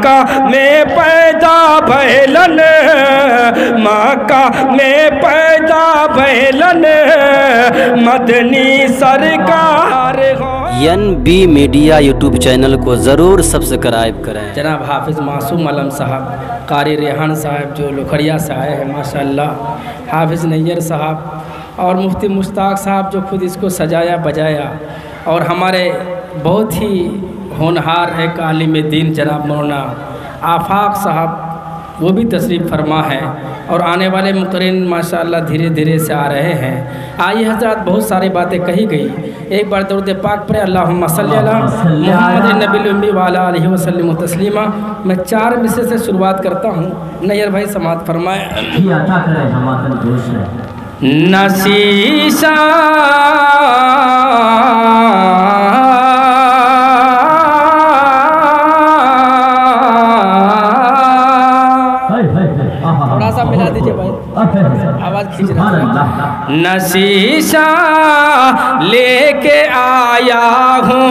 मक्का में पैदा भैलन, मक्का में पैदा भैलन, मदनी सरकार हो। NB मीडिया यूट्यूब चैनल को ज़रूर सब्सक्राइब करें। जनाब हाफिज़ मासूम आलम साहब, कारी रेहान साहब जो लोखड़िया से आए हैं माशाअल्लाह, हाफिज़ नैयर साहब और मुफ्ती मुश्ताक साहब जो खुद इसको सजाया बजाया, और हमारे बहुत ही होनहार एक आलिम दीन जनाब मौलाना आफाक साहब वो भी तशरीफ़ फरमा है, और आने वाले मुकर्रिन माशाअल्लाह धीरे धीरे से आ रहे हैं। आइए हज़रात, बहुत सारी बातें कही गई, एक बार दरूद पाक पर अल्लाहुम्मा सल्ली अला मुहम्मद नबील उम्मी व अला आलिहि व सल्लिम तस्लीमा। मैं 4 मिसरे से शुरुआत करता हूँ। नैयर भाई समात फरमाए। नसीसा थोड़ा सा मिला दीजिए भाई, आवाज़ खींच रहा है। नसीसा लेके आया हूँ,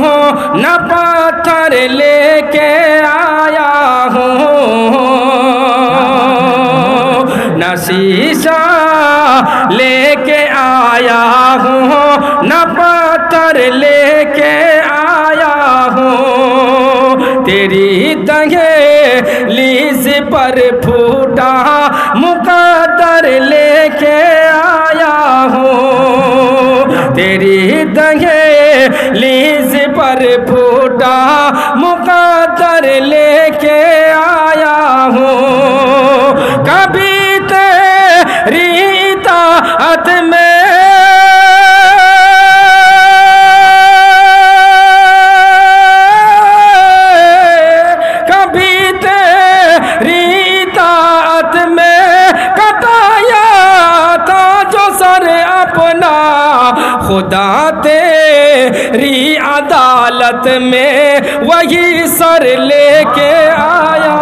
न पत्थर लेके आया हूँ, नसीसा लेके आया हूँ, न पत्थर लेके आया हूँ, तेरी दहलीज़ पर फूटा मुकद्दर लेके आया हूँ, तेरी दहलीज़ पर फूटा मुकद्दर लेके आया हूँ, कभी तेरी इताअत में खुदा तेरी अदालत में वही सर लेके आया,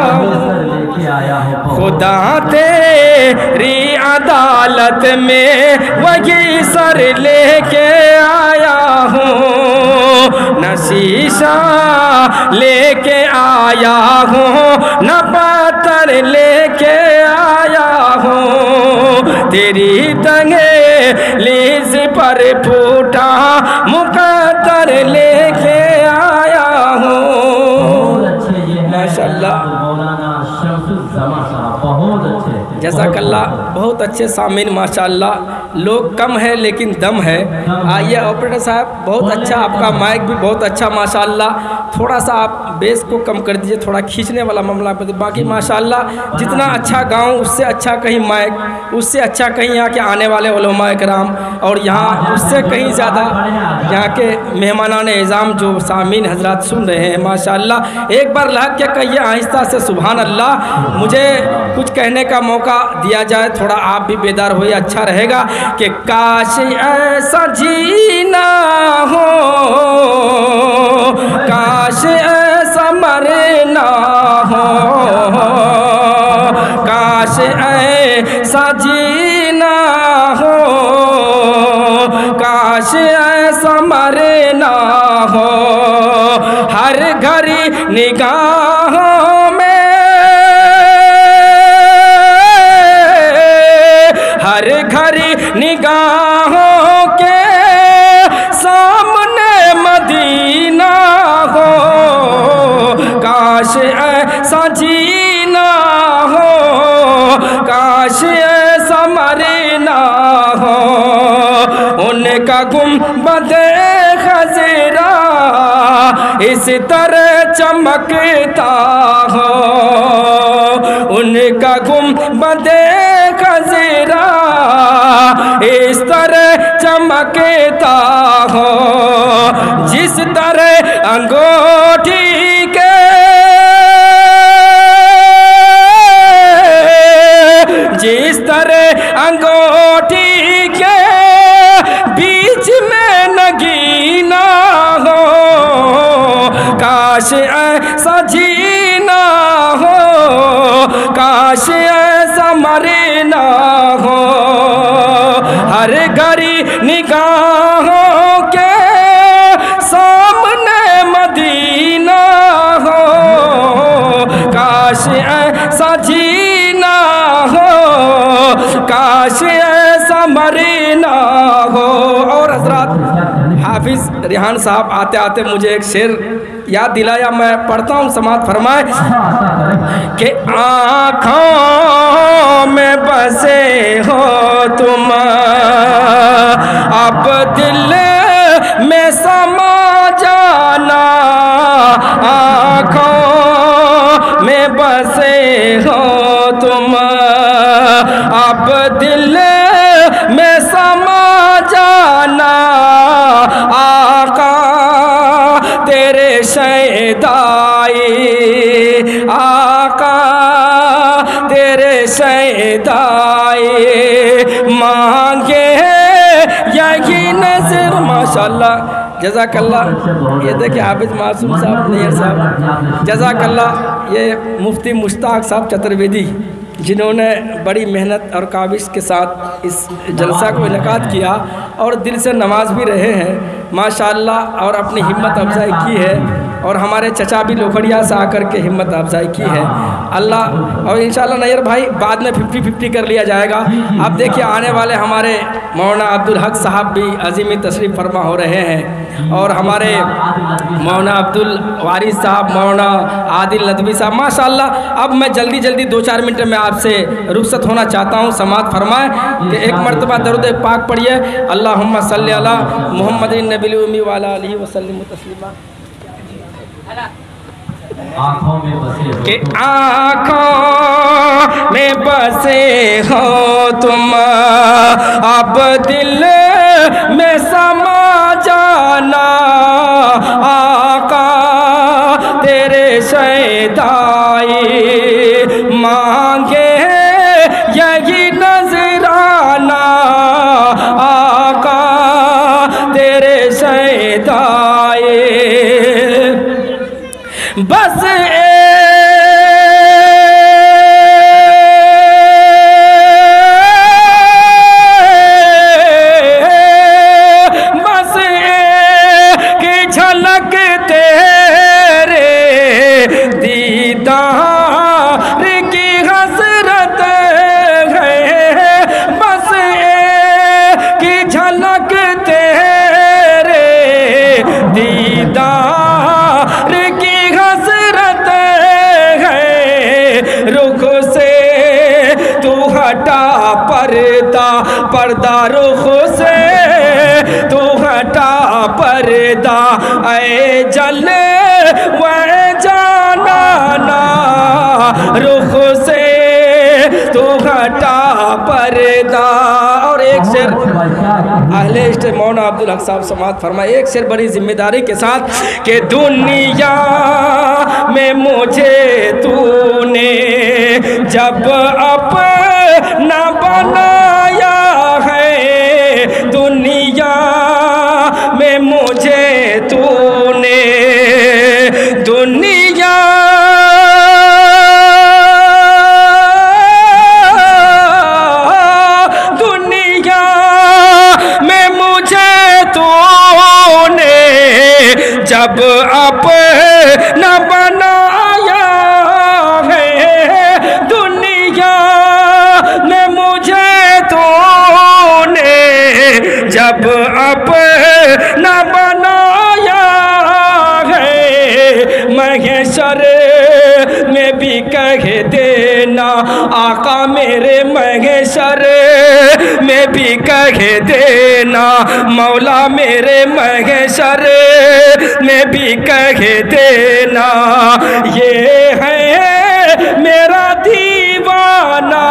खुदा तेरी अदालत में वही सर लेके आया हूँ, न शीशा लेके आया हूँ, न पत्थर लेके आया हूँ, तेरी दहलीज़ पर फूटा मुकद्दर लेके आया हूँ। माशाअल्लाह, जज़ाकल्लाह, बहुत अच्छे सामीन माशाअल्लाह। लोग कम है लेकिन दम है। आइए ऑपरेटर साहब, बहुत अच्छा, आपका माइक भी बहुत अच्छा माशाअल्लाह। थोड़ा सा आप बेस को कम कर दीजिए, थोड़ा खींचने वाला मामला। बाकी माशाअल्लाह जितना अच्छा गाऊं उससे अच्छा कहीं माइक, उससे अच्छा कहीं यहाँ के आने वाले उलमा कराम, और यहाँ उससे कहीं ज़्यादा यहाँ के मेहमानान एज़ाम जो सामीन हजरात सुन रहे हैं माशाअल्लाह। एक बार लग के कहिए आहिस्ता से सुभान अल्लाह। मुझे कुछ कहने का मौका दिया जाए, थोड़ा आप भी बेदार होइए, अच्छा रहेगा। कि काश ऐसा जीना हो, काश ऐसा मरना हो, काश ऐसा जीना हो, काश ऐसा मरना हो, हर घड़ी निगाहों में, हर घड़ी निगाहों के सामने मदीना हो, काश ऐसा जीना हो, काश ऐसा मरना हो, उनका गुंबदे खज़रा इस तरह चमकता हो, उनका गुंबदे खज़रा इस तरह चमकता हो, जिस तरह अंगूठी के जिस तरह अंगूठी के बीच में नगीना हो, काश ऐसा जीना हो, काश ऐसा मरना हो, हर घड़ी निगाहों के सामने मदीना हो, हाफिज़ रिहान साहब आते आते मुझे एक शेर याद दिलाया, मैं पढ़ता हूँ, समात फरमाए कि आँखों में बसे हो तुम, अब दिल में समा जाना, आँखों में बसे हो तुम, अब दिल में समा जाना, आका तेरे शैदाई, आका तेरे शैदाई, मांगे यही नजर। माशाल्लाह, जज़ाकल्लाह। ये देखिए हाफिज़ मासूम साहब, नैयर साहब, जज़ाकल्लाह। ये मुफ्ती मुश्ताक साहब चतुर्वेदी, जिन्होंने बड़ी मेहनत और काविश के साथ इस जलसा को इनेकाद किया और दिल से नवाज भी रहे हैं माशाअल्लाह, और अपनी हिम्मत अफजाई की है, और हमारे चचा भी लोखड़िया से आकर के हिम्मत अफजाई की है अल्लाह। और इंशाअल्लाह नैयर भाई बाद में 50-50 कर लिया जाएगा। आप देखिए आने वाले हमारे मौलाना अब्दुल हक साहब भी अजीमी तशरीफ़ फरमा हो रहे हैं, और हमारे मौलाना अब्दुल वारिस साहब, मौलाना आदिल नदवी साहब माशाअल्लाह। अब मैं जल्दी 2-4 मिनट में आपसे रुखसत होना चाहता हूँ। समात फरमाए कि एक मरतबा दरूद पाक पढ़िए, अल्लाहुम्मा सल्ली अला मुहम्मदिन नबिल उम्मी व अला आलिहि व सल्लिम तस्लीमा। आँखों में बसे हो कि आँखों में बसे हो तुम, अब दिल में समा जाना, आका तेरे शैदाई, मांगे यही नजराना, आका तेरे शैदाई, बस की झलक तेरे दीदार की हसरत है, बस की झलक तेरे दीदार की हसरत है, रुख से तू हटा पर्दा, पर्दा रुख से तू हटा पर्दा, ऐ जले वह जाना ना, रुख से तू हटा पर्दा। और एक शेर अहले इश्क़ मौलाना अब्दुल हक साहब समात फरमाए, एक शेर बड़ी जिम्मेदारी के साथ कि दुनिया में मुझे तूने जब अपना बनाया है, दुनिया में मुझे तूने, दुनिया में मुझे तूने जब अपना बनाया है, दुनिया में मुझे तूने जब अपना बनाया है, महशर में भी कह देना आका मेरे, महशर में भी कह देना मौला मेरे, महशर में भी कह देना ये है मेरा दीवाना।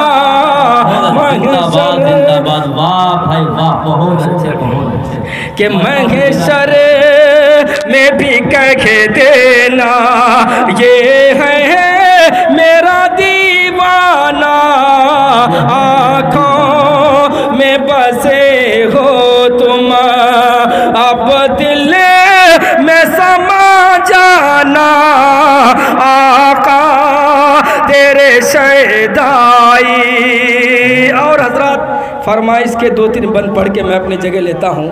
जिंदाबाद जिंदाबाद, वाह भाई वाह, बहुत अच्छे बहुत अच्छे। कि महशर में भी कह देना ये है मेरा दीवाना, आँखों में बसे हो तुम, अब दिल में समा जाना, आका तेरे शैदाई। और हजरत फरमाइश के 2-3 बंद पढ़ के मैं अपनी जगह लेता हूँ।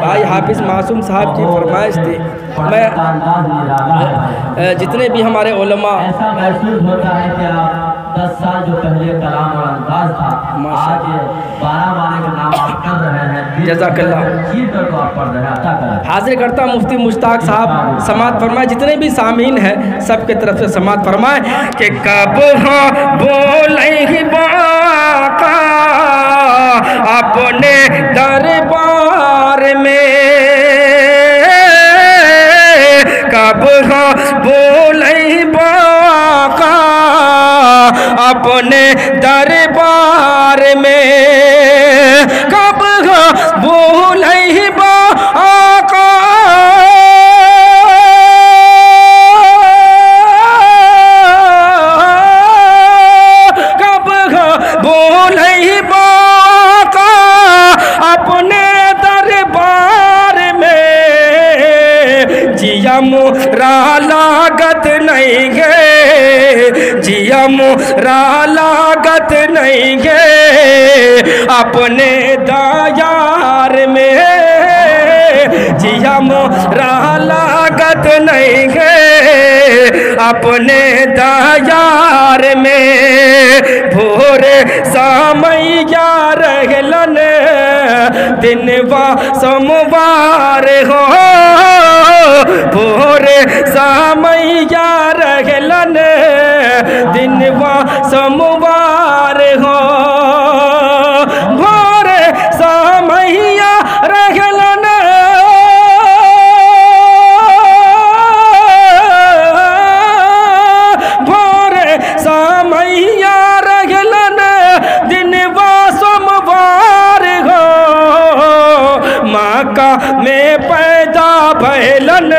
भाई हाफिज़ मासूम साहब की फरमाइश थी, मैं जितने भी हमारे उलमा, ऐसा महसूस होता है कि आप 10 साल जो पहले कलाम और अंदाज था, आज 12 वाले का नाम आप कर रहे हैं, जज़ाकल्लाह। चीज़ को आप पढ़ रहे हैं, अता करें। हाजिर करता मुफ्ती मुश्ताक साहब समात फरमाए, जितने भी सामीन हैं सबके तरफ से समात फरमाए कि कब हाँ बोले बाका अपने दरबार में, कब हाँ बोले बाका अपने दरबार में, कब हाँ बोले बाका मोरा लागत नहीं है, जिया मोरा लागत नहीं है अपने दायार में, जिया मोरा लागत नहीं है अपने दायार में। भोरे सामैया रहलन दिनवा सोमवार हो, भोरे सामैया रहलन दिनवा सोमवार हो, भोरे सामैया रहलन भोरे सामैया रहलन दिनवा सोमवार हो। माका में पैदा भैलन,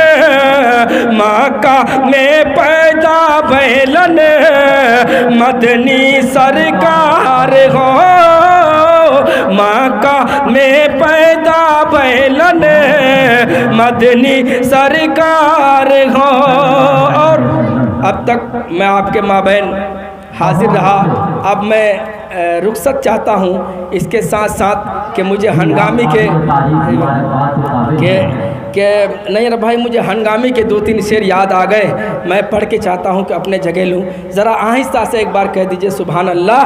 माका में पैदा भैलन मदनी सरकार हो, माका में पैदा भैलन मदनी सरकार हो। और अब तक मैं आपके माबैन हाजिर रहा, अब मैं रुखसत चाहता हूँ। इसके साथ साथ कि मुझे हंगामी के नहीं रे भाई, मुझे हंगामी के 2-3 शेर याद आ गए, मैं पढ़ के चाहता हूँ कि अपने जगह लूँ। ज़रा आहिस्ता से एक बार कह दीजिए सुभान अल्लाह।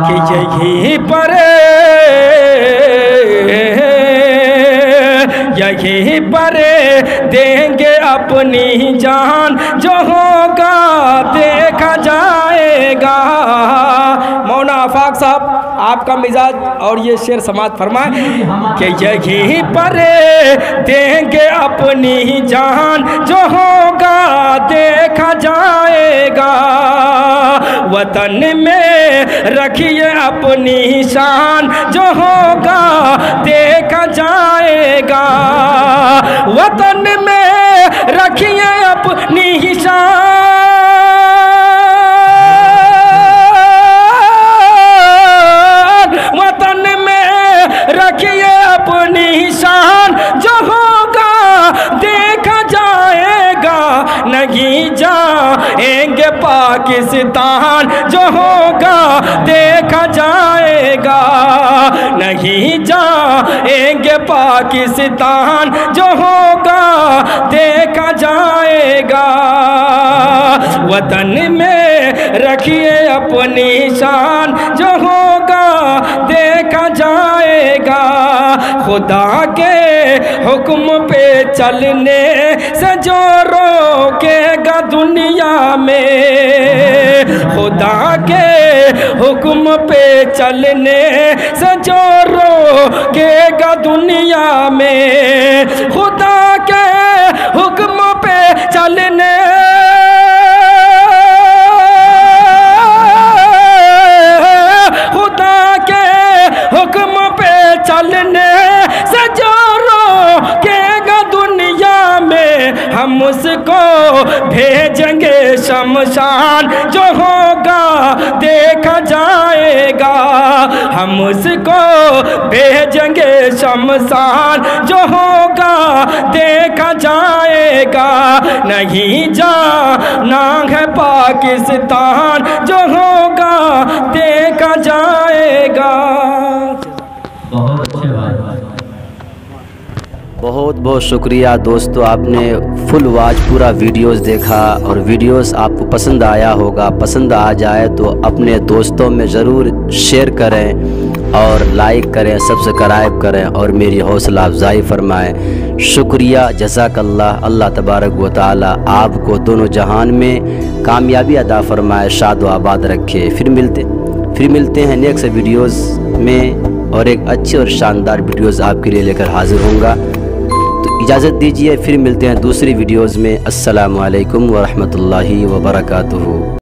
कि यही पर यही पर देंगे अपनी जान, जो होगा देखा जाएगा। मौना आफाक साहब आपका मिजाज और ये शेर समात फरमाए कि यही पर देंगे अपनी जान, जो होगा देखा जाएगा। वतन में रखिए अपनी शान, जो होगा देखा जाएगा। वतन में रखिए अपनी शान, वतन में रखिए अपनी शान, जो होगा देखा जाएगा। नहीं जाएंगे पाकिस्तान, जो होगा देखा जाएगा। नहीं जाएंगे पाकिस्तान, जो होगा देखा जाएगा। वतन में रखिए अपनी शान, जो होगा देखा जाएगा। खुदा के हुक्म पे चलने से जो रोकेगा दुनिया में, खुदा के हुक्म पे चलने से जो रोकेगा दुनिया में, खुदा के हुक्म पे चलने हुक्म पे चलने से जो रोकेगा दुनिया में, हम उसको भेजेंगे शमशान, जो होगा देखा जाएगा। हम उसको भेजेंगे शमशान, जो होगा देखा जाएगा। नहीं जाना है पाकिस्तान, जो होगा देखा जाएगा। बहुत बहुत शुक्रिया दोस्तों, आपने फुल वाच पूरा वीडियोस देखा और वीडियोस आपको पसंद आया होगा। पसंद आ जाए तो अपने दोस्तों में ज़रूर शेयर करें और लाइक करें, सब्सक्राइब करें और मेरी हौसला अफजाई फरमाएं। शुक्रिया, जज़ाकल्लाह। अल्लाह तबारक व तआला आपको दोनों जहान में कामयाबी अदा फरमाए, शाद व आबाद रखे। फिर मिलते हैं नेक्स्ट वीडियोज़ में और एक अच्छे और शानदार वीडियोज़ आपके लिए लेकर हाजिर होऊंगा। तो इजाज़त दीजिए, फिर मिलते हैं दूसरी वीडियोज़ में। अस्सलामु अलैकुम व रहमतुल्लाहि व बरकातुहू।